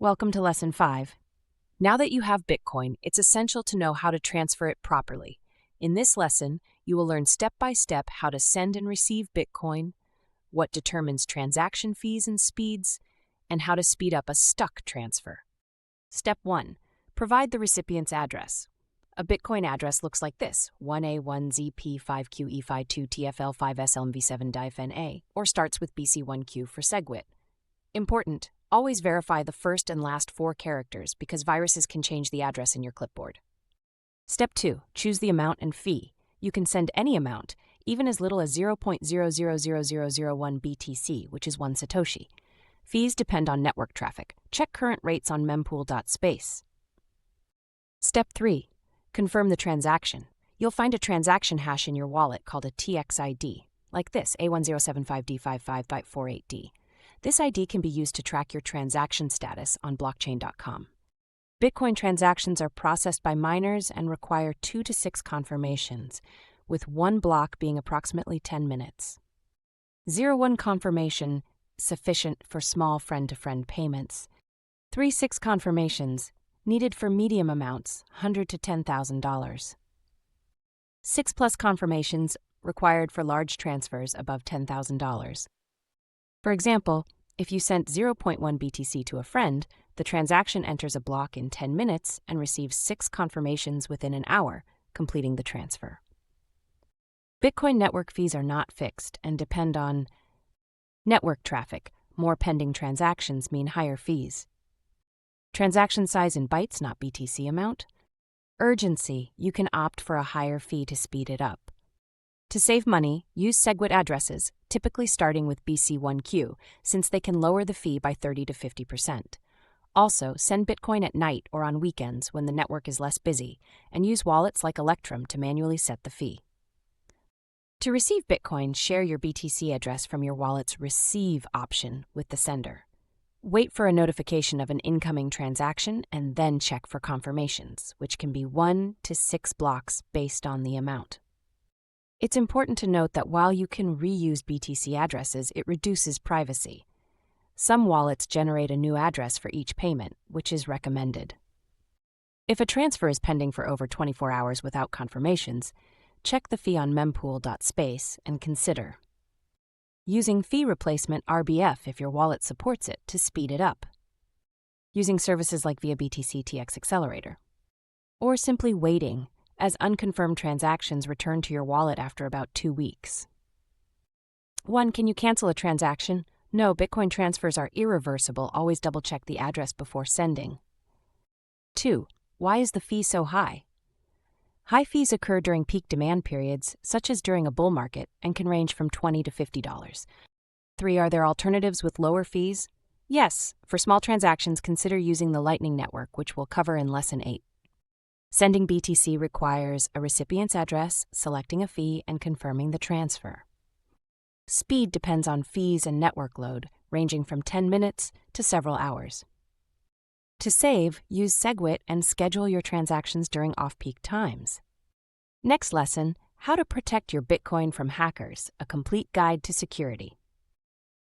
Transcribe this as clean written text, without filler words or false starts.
Welcome to Lesson 5. Now that you have Bitcoin, it's essential to know how to transfer it properly. In this lesson, you will learn step by step how to send and receive Bitcoin, what determines transaction fees and speeds, and how to speed up a stuck transfer. Step 1. Provide the recipient's address. A Bitcoin address looks like this: 1A1ZP5QE52TFL5SLMV7-NA, or starts with BC1Q for SegWit. Important: always verify the first and last 4 characters because viruses can change the address in your clipboard. Step 2. Choose the amount and fee. You can send any amount, even as little as 0.000001 BTC, which is 1 Satoshi. Fees depend on network traffic. Check current rates on mempool.space. Step 3. Confirm the transaction. You'll find a transaction hash in your wallet called a TXID, like this, A1075D5548D. This ID can be used to track your transaction status on blockchain.com. Bitcoin transactions are processed by miners and require 2 to 6 confirmations, with one block being approximately 10 minutes. 0-1 confirmation sufficient for small friend-to-friend payments. 3-6 confirmations needed for medium amounts, $100 to $10,000. 6+ confirmations required for large transfers above $10,000. For example, if you sent 0.1 BTC to a friend, the transaction enters a block in 10 minutes and receives 6 confirmations within an hour, completing the transfer. Bitcoin network fees are not fixed and depend on network traffic. More pending transactions mean higher fees. Transaction size in bytes, not BTC amount. Urgency: you can opt for a higher fee to speed it up. To save money, use SegWit addresses, typically starting with BC1Q, since they can lower the fee by 30 to 50%. Also, send Bitcoin at night or on weekends when the network is less busy, and use wallets like Electrum to manually set the fee. To receive Bitcoin, share your BTC address from your wallet's Receive option with the sender. Wait for a notification of an incoming transaction and then check for confirmations, which can be 1 to 6 blocks based on the amount. It's important to note that while you can reuse BTC addresses, it reduces privacy. Some wallets generate a new address for each payment, which is recommended. If a transfer is pending for over 24 hours without confirmations, check the fee on mempool.space and consider using fee replacement RBF if your wallet supports it to speed it up, using services like via BTC TX Accelerator, or simply waiting as unconfirmed transactions return to your wallet after about 2 weeks. 1. Can you cancel a transaction? No, Bitcoin transfers are irreversible. Always double-check the address before sending. 2. Why is the fee so high? High fees occur during peak demand periods, such as during a bull market, and can range from $20 to $50. 3. Are there alternatives with lower fees? Yes. For small transactions, consider using the Lightning Network, which we'll cover in Lesson 8. Sending BTC requires a recipient's address, selecting a fee, and confirming the transfer. Speed depends on fees and network load, ranging from 10 minutes to several hours. To save, use SegWit and schedule your transactions during off-peak times. Next lesson: how to protect your Bitcoin from hackers, a complete guide to security.